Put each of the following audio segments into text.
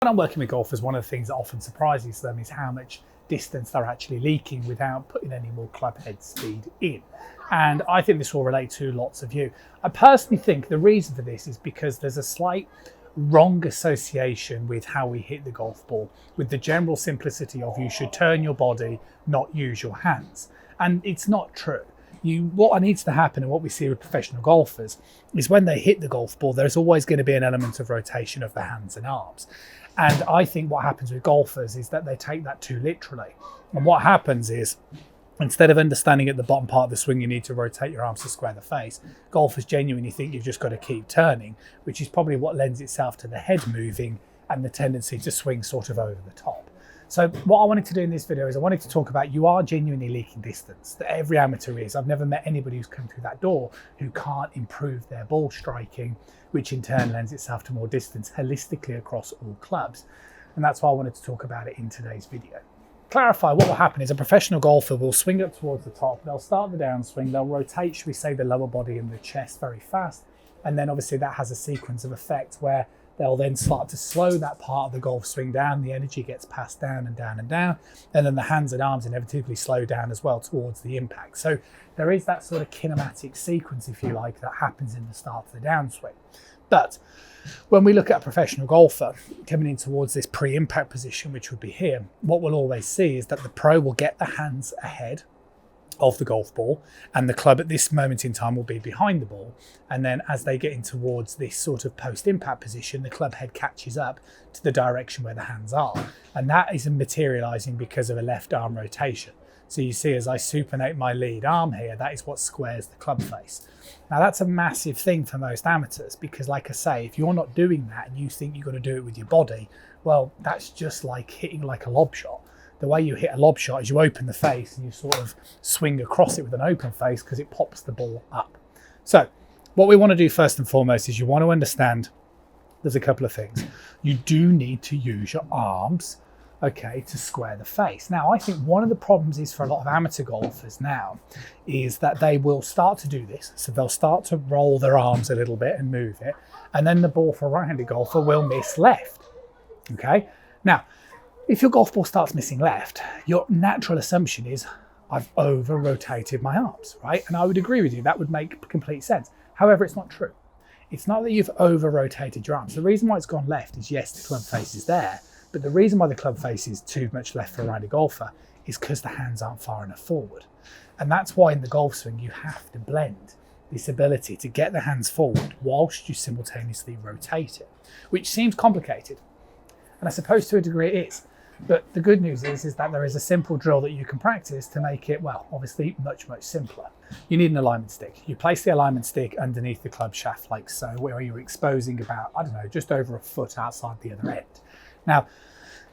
When I'm working with golfers, one of the things that often surprises them is how much distance they're actually leaking without putting any more club head speed in. And I think this will relate to lots of you. I personally think the reason for this is because there's a slight wrong association with how we hit the golf ball, with the general simplicity of you should turn your body, not use your hands. And it's not true. What needs to happen, and what we see with professional golfers, is when they hit the golf ball, there's always going to be an element of rotation of the hands and arms. And I think what happens with golfers is that they take that too literally. And what happens is, instead of understanding at the bottom part of the swing you need to rotate your arms to square the face, golfers genuinely think you've just got to keep turning, which is probably what lends itself to the head moving and the tendency to swing sort of over the top. So what I wanted to do in this video is I wanted to talk about, you are genuinely leaking distance. That every amateur is. I've never met anybody who's come through that door who can't improve their ball striking, which in turn lends itself to more distance holistically across all clubs. And that's why I wanted to talk about it in today's video. Clarify, what will happen is a professional golfer will swing up towards the top, they'll start the downswing, they'll rotate, should we say, the lower body and the chest very fast. And then obviously that has a sequence of effect where they'll then start to slow that part of the golf swing down, the energy gets passed down and down and down, and then the hands and arms inevitably slow down as well towards the impact. So there is that sort of kinematic sequence, if you like, that happens in the start of the downswing. But when we look at a professional golfer coming in towards this pre-impact position, which would be here, what we'll always see is that the pro will get the hands ahead of the golf ball, and the club at this moment in time will be behind the ball. And then as they get in towards this sort of post-impact position, the club head catches up to the direction where the hands are. And that is materializing because of a left arm rotation. So you see, as I supinate my lead arm here, that is what squares the club face. Now that's a massive thing for most amateurs, because like I say, if you're not doing that and you think you've got to do it with your body, well, that's just like hitting like a lob shot. The way you hit a lob shot is you open the face and you sort of swing across it with an open face because it pops the ball up. So what we want to do first and foremost is you want to understand there's a couple of things. You do need to use your arms, okay, to square the face. Now, I think one of the problems is for a lot of amateur golfers now is that they will start to do this. So they'll start to roll their arms a little bit and move it. And then the ball for a right-handed golfer will miss left, okay? Now, if your golf ball starts missing left, your natural assumption is I've over-rotated my arms, right? And I would agree with you, that would make complete sense. However, it's not true. It's not that you've over-rotated your arms. The reason why it's gone left is, yes, the club face is there, but the reason why the club face is too much left for a right-handed golfer is because the hands aren't far enough forward. And that's why in the golf swing, you have to blend this ability to get the hands forward whilst you simultaneously rotate it, which seems complicated. And I suppose to a degree it is. But the good news is that there is a simple drill that you can practice to make it, well, obviously much, much simpler. You need an alignment stick. You place the alignment stick underneath the club shaft like so, where you're exposing about, I don't know, just over a foot outside the other end. Now,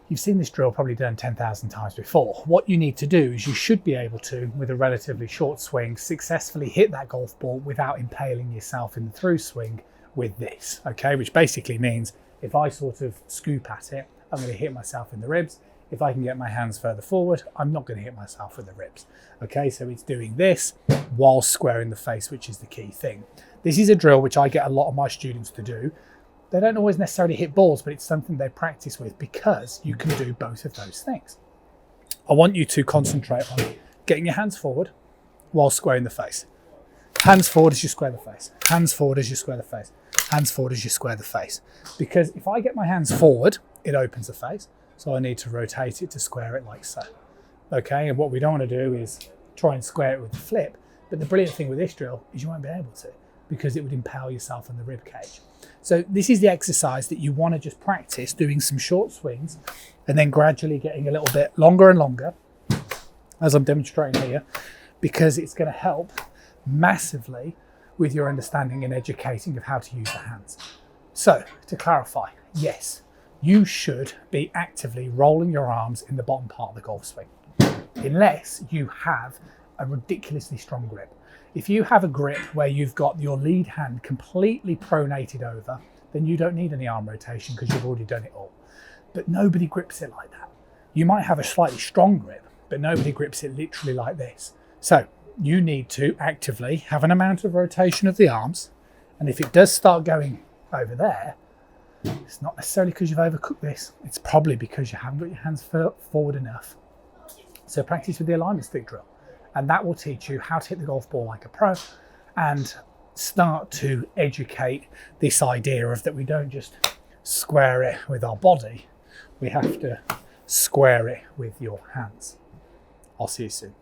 you've seen this drill probably done 10,000 times before. What you need to do is you should be able to, with a relatively short swing, successfully hit that golf ball without impaling yourself in the through swing with this, okay? Which basically means if I sort of scoop at it, I'm going to hit myself in the ribs. If I can get my hands further forward, I'm not going to hit myself in the ribs. Okay, so it's doing this while squaring the face, which is the key thing. This is a drill which I get a lot of my students to do. They don't always necessarily hit balls, but it's something they practice with because you can do both of those things. I want you to concentrate on getting your hands forward while squaring the face. Hands forward as you square the face. Hands forward as you square the face. Hands forward as you square the face. Because if I get my hands forward, it opens the face. So I need to rotate it to square it like so. Okay, and what we don't want to do is try and square it with the flip. But the brilliant thing with this drill is you won't be able to, because it would impale yourself in the rib cage. So this is the exercise that you want to just practice doing some short swings and then gradually getting a little bit longer and longer, as I'm demonstrating here, because it's going to help massively with your understanding and educating of how to use the hands. So to clarify, yes, you should be actively rolling your arms in the bottom part of the golf swing, unless you have a ridiculously strong grip. If you have a grip where you've got your lead hand completely pronated over, then you don't need any arm rotation because you've already done it all. But nobody grips it like that. You might have a slightly strong grip, but nobody grips it literally like this. So you need to actively have an amount of rotation of the arms. And if it does start going over there, It's not necessarily because you've overcooked this. It's probably because you haven't got your hands forward enough. So practice with the alignment stick drill, and that will teach you how to hit the golf ball like a pro and start to educate this idea of that we don't just square it with our body, we have to square it with your hands. I'll see you soon.